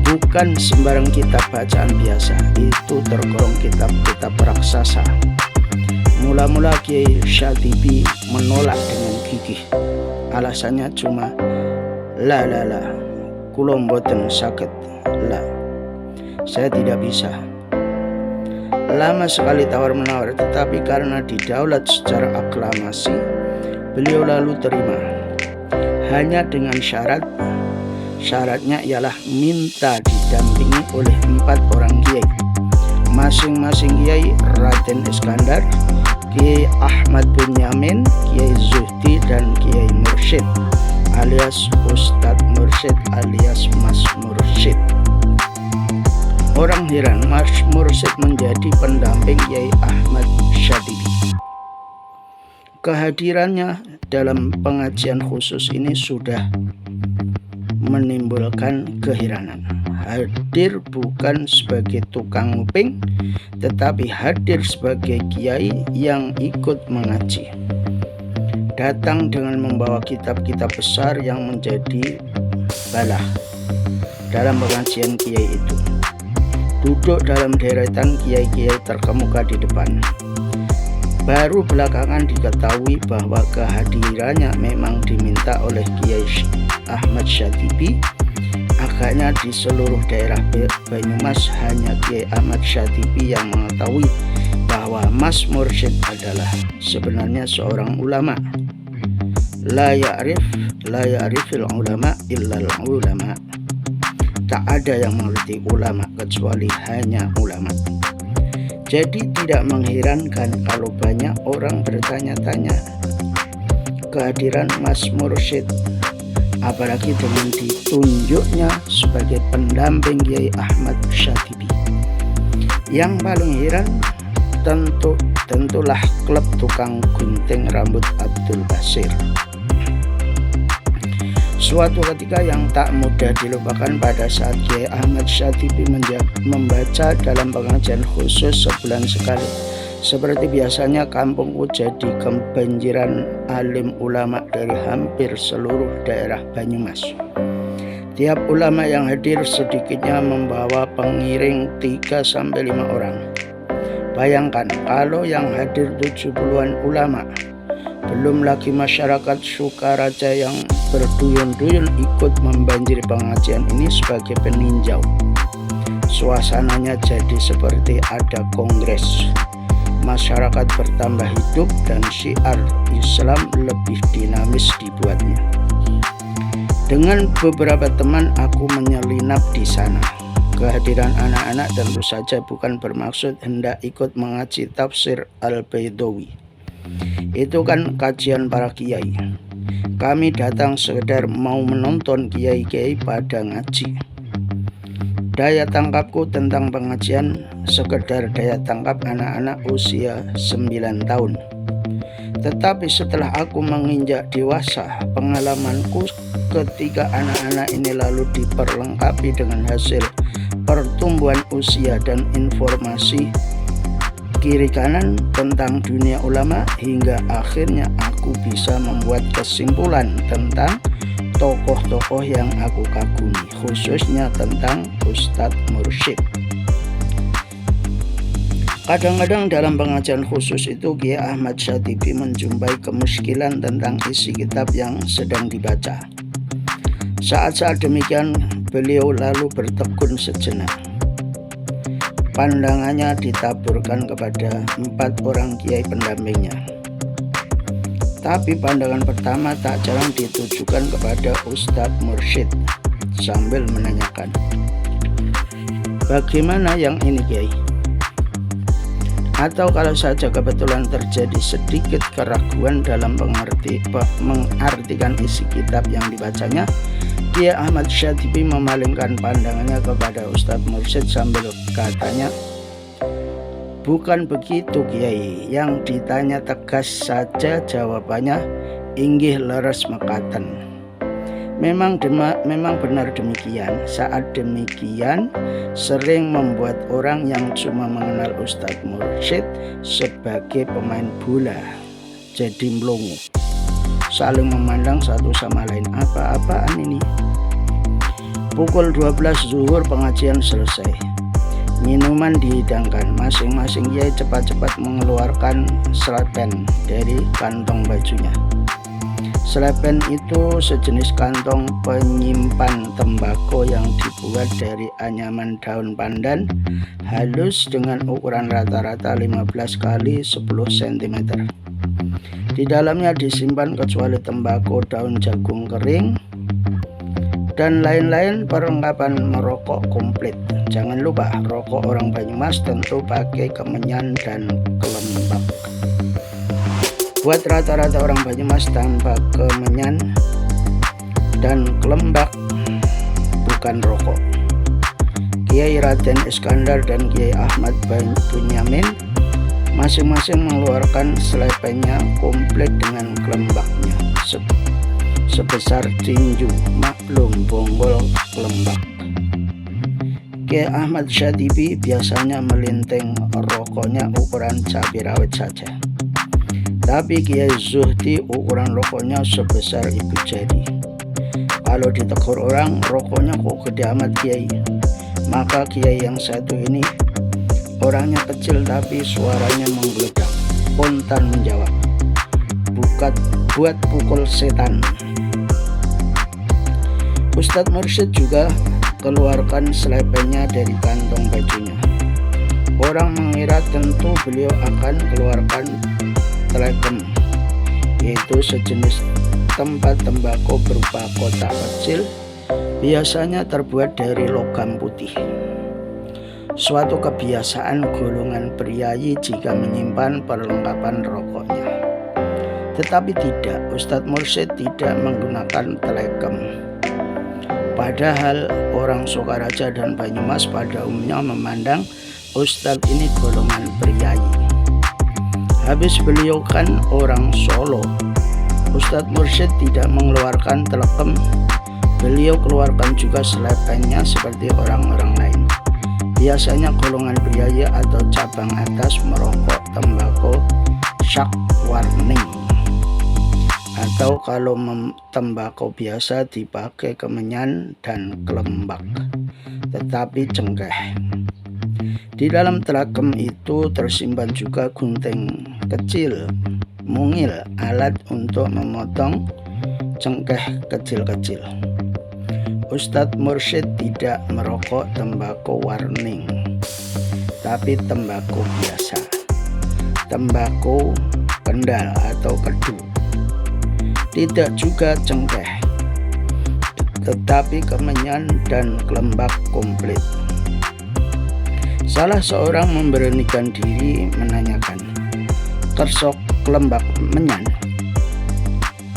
Bukan sembarang kitab bacaan biasa, itu tergolong kitab-kitab raksasa. Mula-mula Kiai Syatibi menolak dengan gigih. Alasannya cuma la kula mboten saged, saya tidak bisa. Lama sekali tawar-menawar, tetapi karena didaulat secara aklamasi, beliau lalu terima. Hanya dengan syaratnya ialah minta didampingi oleh 4 orang kiai. Masing-masing kiai Raden Iskandar, Kiai Ahmad bin Yamin, Kiai Zuhdi, dan Kiai Mursyid alias Ustadz Mursyid alias Mas Mursyid. Orang heran Mas Mursyid menjadi pendamping Kiai Ahmad Syatibi. Kehadirannya dalam pengajian khusus ini sudah menimbulkan keheranan. Hadir bukan sebagai tukang nguping, tetapi hadir sebagai kiai yang ikut mengaji. Datang dengan membawa kitab-kitab besar yang menjadi balah dalam pengajian kiai itu. Duduk dalam deretan kiai-kiai terkemuka di depan. Baru belakangan diketahui bahwa kehadirannya memang diminta oleh Kiai Ahmad Syatibi. Agaknya di seluruh daerah Banyumas hanya Kiai Ahmad Syatibi yang mengetahui bahwa Mas Mursyid adalah sebenarnya seorang ulama. La ya'rifil ulama illal ulama. Tak ada yang mengerti ulama kecuali hanya ulama. Jadi tidak mengherankan kalau banyak orang bertanya-tanya kehadiran Mas Mursyid, apalagi dengan ditunjuknya sebagai pendamping Kiai Ahmad Syatibi. Yang paling heran tentulah klub tukang gunting rambut Abdul Basir. Suatu ketika yang tak mudah dilupakan pada saat Kiai Ahmad Syatibi membaca dalam pengajian khusus sebulan sekali. Seperti biasanya kampungku jadi kebanjiran alim ulama dari hampir seluruh daerah Banyumas. Tiap ulama yang hadir sedikitnya membawa pengiring 3-5 orang. Bayangkan kalau yang hadir 70-an ulama, belum lagi masyarakat Sukaraja yang berduyun-duyun ikut membanjiri pengajian ini sebagai peninjau. Suasananya jadi seperti ada kongres. Masyarakat bertambah hidup dan syiar Islam lebih dinamis dibuatnya. Dengan beberapa teman aku menyelinap di sana. Kehadiran anak-anak tentu saja bukan bermaksud hendak ikut mengaji tafsir Al-Baidawi. Itu kan kajian para kiai. Kami datang sekedar mau menonton kiai-kiai pada ngaji. Daya tangkapku tentang pengajian sekedar daya tangkap anak-anak usia 9 tahun. Tetapi setelah aku menginjak dewasa, pengalamanku ketika anak-anak ini lalu diperlengkapi dengan hasil pertumbuhan usia dan informasi kiri kanan tentang dunia ulama, hingga akhirnya aku bisa membuat kesimpulan tentang tokoh-tokoh yang aku kagumi, khususnya tentang Ustadz Mursyid. Kadang-kadang dalam pengajian khusus itu Kiai Ahmad Syatibi menjumpai kemuskilan tentang isi kitab yang sedang dibaca. Saat-saat demikian beliau lalu bertekun sejenak. Pandangannya ditaburkan kepada 4 orang kiai pendampingnya. Tapi pandangan pertama tak jarang ditujukan kepada Ustadz Mursyid sambil menanyakan, bagaimana yang ini Kiai? Atau kalau saja kebetulan terjadi sedikit keraguan dalam mengartikan isi kitab yang dibacanya, Kiai Ahmad Syatibi memalingkan pandangannya kepada Ustadz Mursyid sambil katanya, bukan begitu Kiai. Yang ditanya tegas saja jawabannya, inggih leres mekaten. Memang benar demikian. Saat demikian sering membuat orang yang cuma mengenal Ustadz Mursyid sebagai pemain bola jadi melongo, saling memandang satu sama lain. Apa-apaan ini? Pukul 12 zuhur pengajian selesai. Minuman dihidangkan. Masing-masing kiai cepat-cepat mengeluarkan selepen dari kantong bajunya. Selepen itu sejenis kantong penyimpan tembakau yang dibuat dari anyaman daun pandan halus dengan ukuran rata-rata 15 kali 10 cm. Di dalamnya disimpan kecuali tembakau, daun jagung kering, dan lain-lain perlengkapan merokok komplit. Jangan lupa, rokok orang Banyumas tentu pakai kemenyan dan kelembak. Buat rata-rata orang Banyumas, tanpa kemenyan dan kelembak bukan rokok. Kiai Raden Iskandar dan Kiai Ahmad Bunyamin masing-masing mengeluarkan selepennya komplit dengan kelembaknya sebesar tinju, maklum bonggol kelembak. Kiai Ahmad Syatibi biasanya melinting rokoknya ukuran cabai rawit saja. Tapi Kiai Zuhdi ukuran rokoknya sebesar ibu jari. Kalau ditegur orang, rokoknya kok gede amat Kiai? Maka Kiai yang satu ini orangnya kecil tapi suaranya menggeledak, spontan menjawab, buat pukul setan. Ustadz Mursyid juga keluarkan selepennya dari kantong bajunya. Orang mengira tentu beliau akan keluarkan telegem, yaitu sejenis tempat tembakau berupa kotak kecil, biasanya terbuat dari logam putih. Suatu kebiasaan golongan priayi jika menyimpan perlengkapan rokoknya. Tetapi tidak, Ustadz Mursyid tidak menggunakan telegem. Padahal orang Sokaraja dan Banyumas pada umumnya memandang Ustadz ini golongan priayi. Habis beliau kan orang Solo, Ustadz Mursyid tidak mengeluarkan telegem. Beliau keluarkan juga selepennya seperti orang-orang lain. Biasanya golongan priayi atau cabang atas merokok tembakau syak warning, atau kalau tembakau biasa dipakai kemenyan dan kelembak, tetapi cengkeh. Di dalam telegem itu tersimpan juga gunting kecil, mungil, alat untuk memotong cengkeh kecil-kecil. Ustadz Mursyid tidak merokok tembakau warning, tapi tembakau biasa, tembakau kendal atau kedu. Tidak juga cengkeh, tetapi kemenyan dan kelembak komplit. Salah seorang memberanikan diri menanyakan, kersok kelembak menyan?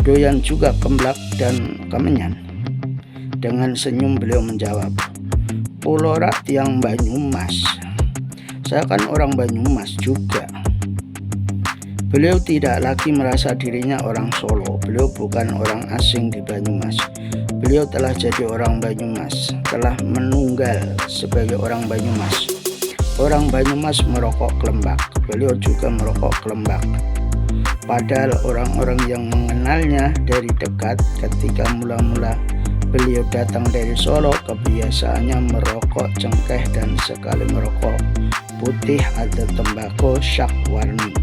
Doyan juga kemblak dan kemenyan? Dengan senyum beliau menjawab, Pulorak tiang Banyumas. Saya kan orang Banyumas juga. Beliau tidak lagi merasa dirinya orang Solo. Beliau bukan orang asing di Banyumas. Beliau telah jadi orang Banyumas, telah menunggal sebagai orang Banyumas. Orang Banyumas merokok kelembak, beliau juga merokok kelembak. Padahal orang-orang yang mengenalnya dari dekat ketika mula-mula beliau datang dari Solo, kebiasaannya merokok cengkeh dan sekali merokok putih atau tembakau syak warni.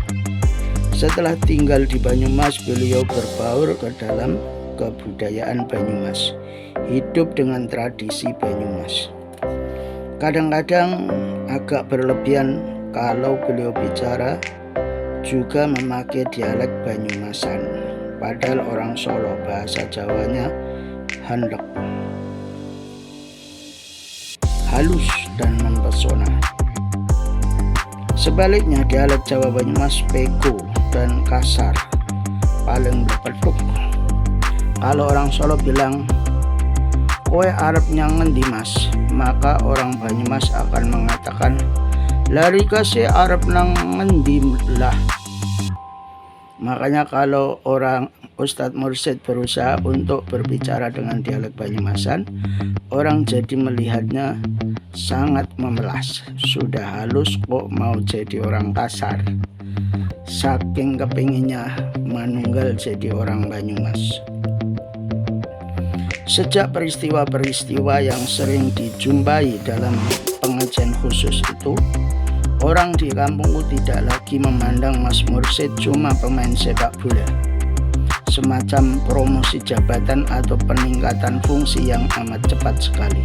Setelah tinggal di Banyumas, beliau berbaur ke dalam kebudayaan Banyumas, hidup dengan tradisi Banyumas. Kadang-kadang agak berlebihan kalau beliau bicara, juga memakai dialek Banyumasan. padahal orang Solo bahasa Jawanya handek, halus dan mempesona. Sebaliknya dialek Jawa Banyumas pego dan kasar, paling berpeluk. Kalau orang Solo bilang kowe arep nyang ngendi Mas, maka orang Banyumas akan mengatakan lari kasih arep nang ngendi lah. Makanya kalau orang Ustadz Mursyid berusaha untuk berbicara dengan dialek Banyumasan, orang jadi melihatnya sangat memelas. Sudah halus kok mau jadi orang kasar. Saking kepinginnya manunggal jadi orang Banyumas. Sejak peristiwa-peristiwa yang sering dijumpai dalam pengajian khusus itu, orang di kampungku tidak lagi memandang Mas Mursyid cuma pemain sepak bola, semacam promosi jabatan atau peningkatan fungsi yang amat cepat sekali.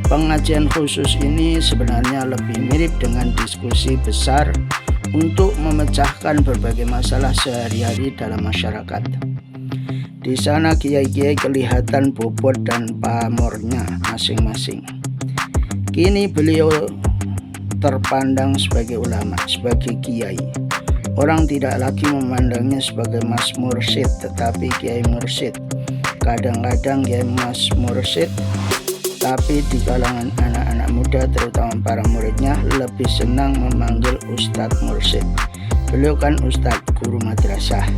Pengajian khusus ini sebenarnya lebih mirip dengan diskusi besar untuk memecahkan berbagai masalah sehari-hari dalam masyarakat. Di sana kiai-kiai kelihatan bobot dan pamornya masing-masing. Kini beliau terpandang sebagai ulama, sebagai kiai. Orang tidak lagi memandangnya sebagai Mas Mursyid, tetapi Kiai Mursyid. Kadang-kadang Kiai Mas Mursyid, tapi di kalangan anak-anak muda, terutama para muridnya, lebih senang memanggil Ustadz Mursyid. Beliau kan Ustadz, guru madrasah.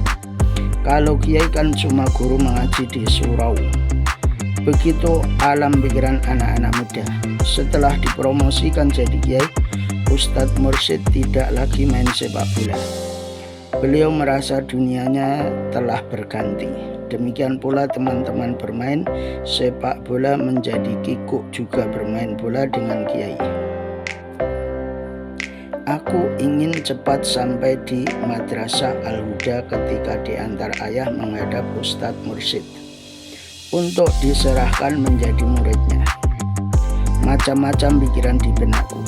Kalau Kiai kan cuma guru mengaji di surau. Begitu alam pikiran anak-anak muda. Setelah dipromosikan jadi Kiai, Ustadz Mursyid tidak lagi main sepak bola. Beliau merasa dunianya telah berganti. Demikian pula teman-teman bermain sepak bola menjadi kikuk juga bermain bola dengan Kiai. Aku ingin cepat sampai di Madrasah Al-Huda ketika diantar ayah menghadap Ustadz Mursyid untuk diserahkan menjadi muridnya. Macam-macam pikiran di benakku,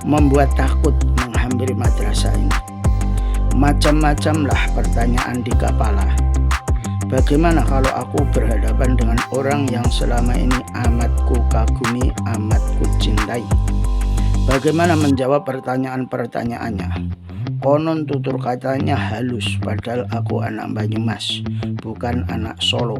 membuat takut menghampiri madrasah ini. Macam-macamlah pertanyaan di kepala. Bagaimana kalau aku berhadapan dengan orang yang selama ini amat ku kagumi, amat ku cintai? Bagaimana menjawab pertanyaan-pertanyaannya? Konon tutur katanya halus, padahal aku anak Banyumas, bukan anak Solo.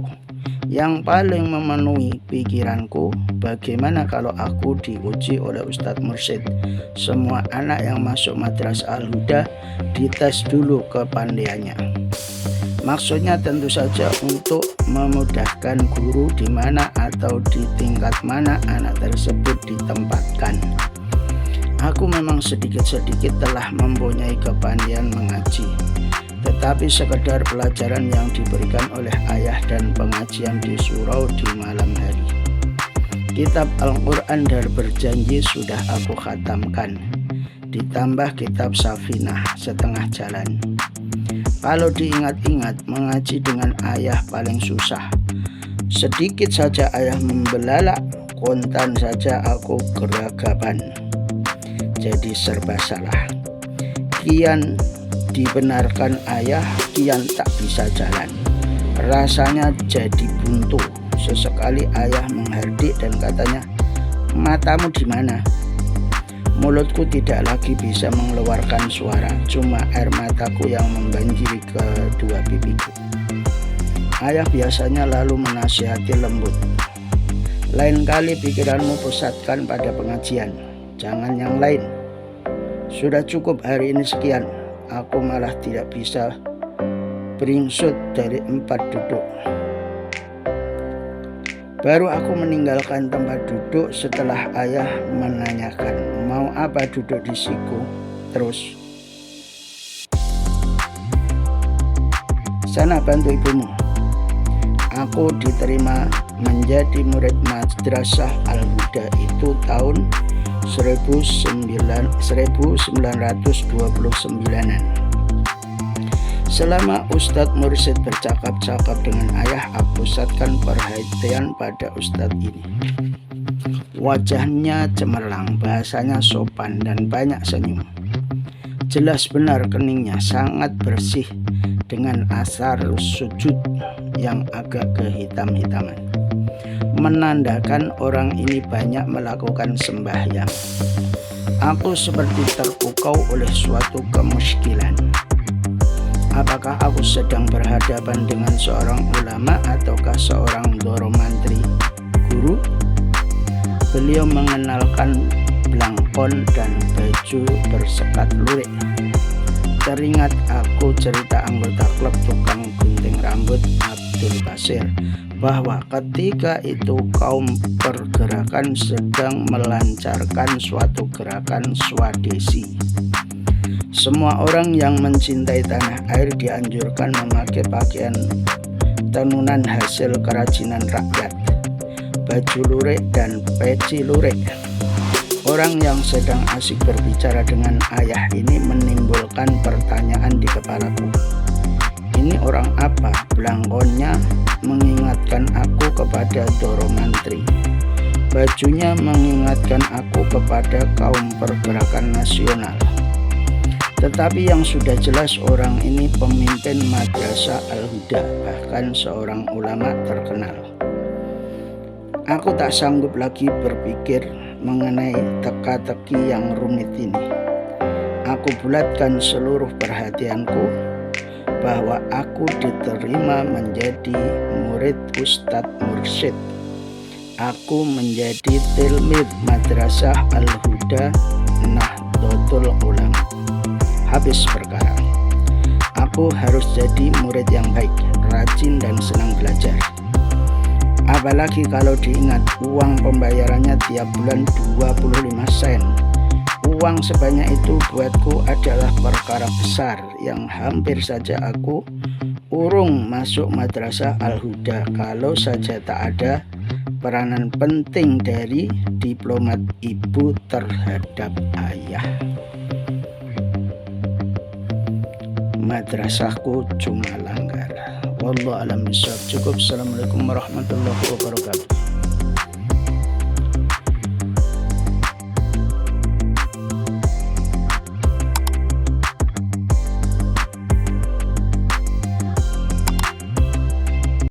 Yang paling memenuhi pikiranku, bagaimana kalau aku diuji oleh Ustadz Mursyid? Semua anak yang masuk Madrasah Al-Huda dites dulu kepandaiannya. Maksudnya tentu saja untuk memudahkan guru di mana atau di tingkat mana anak tersebut ditempatkan. Aku memang sedikit-sedikit telah mempunyai kepandaian mengaji, tetapi sekedar pelajaran yang diberikan oleh ayah dan pengajian di surau di malam hari. Kitab Al-Quran dan berjanji sudah aku khatamkan, ditambah kitab Safinah setengah jalan. Kalau diingat-ingat, mengaji dengan ayah paling susah. Sedikit saja ayah membelalak, kontan saja aku geragapan. Jadi serba salah. Kian dibenarkan ayah, kian tak bisa jalan. Rasanya jadi buntu. Sesekali ayah menghardik dan katanya, matamu di mana? Mulutku tidak lagi bisa mengeluarkan suara, cuma air mataku yang membanjiri kedua pipiku. Ayah biasanya lalu menasihati lembut, lain kali pikiranmu pusatkan pada pengajian, jangan yang lain. Sudah cukup hari ini sekian. Aku malah tidak bisa beringsut dari 4 duduk. Baru aku meninggalkan tempat duduk setelah ayah menanyakan, mau apa duduk di siku? Terus, sana bantu ibumu. Aku diterima menjadi murid Madrasah Al-Huda itu tahun 1929-an. Selama Ustadz Mursyid bercakap-cakap dengan ayah, aku pusatkan perhatian pada Ustadz ini. Wajahnya cemerlang, bahasanya sopan dan banyak senyum. Jelas benar keningnya sangat bersih dengan asar sujud yang agak kehitam-hitaman, menandakan orang ini banyak melakukan sembahyang. Aku seperti terpukau oleh suatu kemuskilan. Apakah aku sedang berhadapan dengan seorang ulama ataukah seorang doro mantri guru? Beliau mengenalkan blangkon dan baju bersekat lurik. Teringat aku cerita anggota klub tukang gunting rambut Abdul Basir bahwa ketika itu kaum pergerakan sedang melancarkan suatu gerakan swadesi. Semua orang yang mencintai tanah air dianjurkan memakai pakaian tenunan hasil kerajinan rakyat, baju lurik dan peci lurik. Orang yang sedang asik berbicara dengan ayah ini menimbulkan pertanyaan di kepalaku. Ini orang apa? Blangkonnya mengingatkan aku kepada Doro Mantri. Bajunya mengingatkan aku kepada kaum pergerakan nasional. Tetapi yang sudah jelas orang ini pemimpin Madrasah Al-Huda, bahkan seorang ulama terkenal. Aku tak sanggup lagi berpikir mengenai teka-teki yang rumit ini. Aku bulatkan seluruh perhatianku bahwa aku diterima menjadi murid Ustadz Mursyid. Aku menjadi tilmid Madrasah Al-Huda Nahdlatul Ulama. Habis perkara. Aku harus jadi murid yang baik, rajin dan senang belajar. Apalagi kalau diingat uang pembayarannya tiap bulan 25 sen. Uang sebanyak itu buatku adalah perkara besar yang hampir saja aku urung masuk Madrasah Al-Huda kalau saja tak ada peranan penting dari diplomat ibu terhadap ayah. Madrasahku cuma langgar. Wallahu a'lam bishawab. Cukup. Assalamualaikum warahmatullahi wabarakatuh.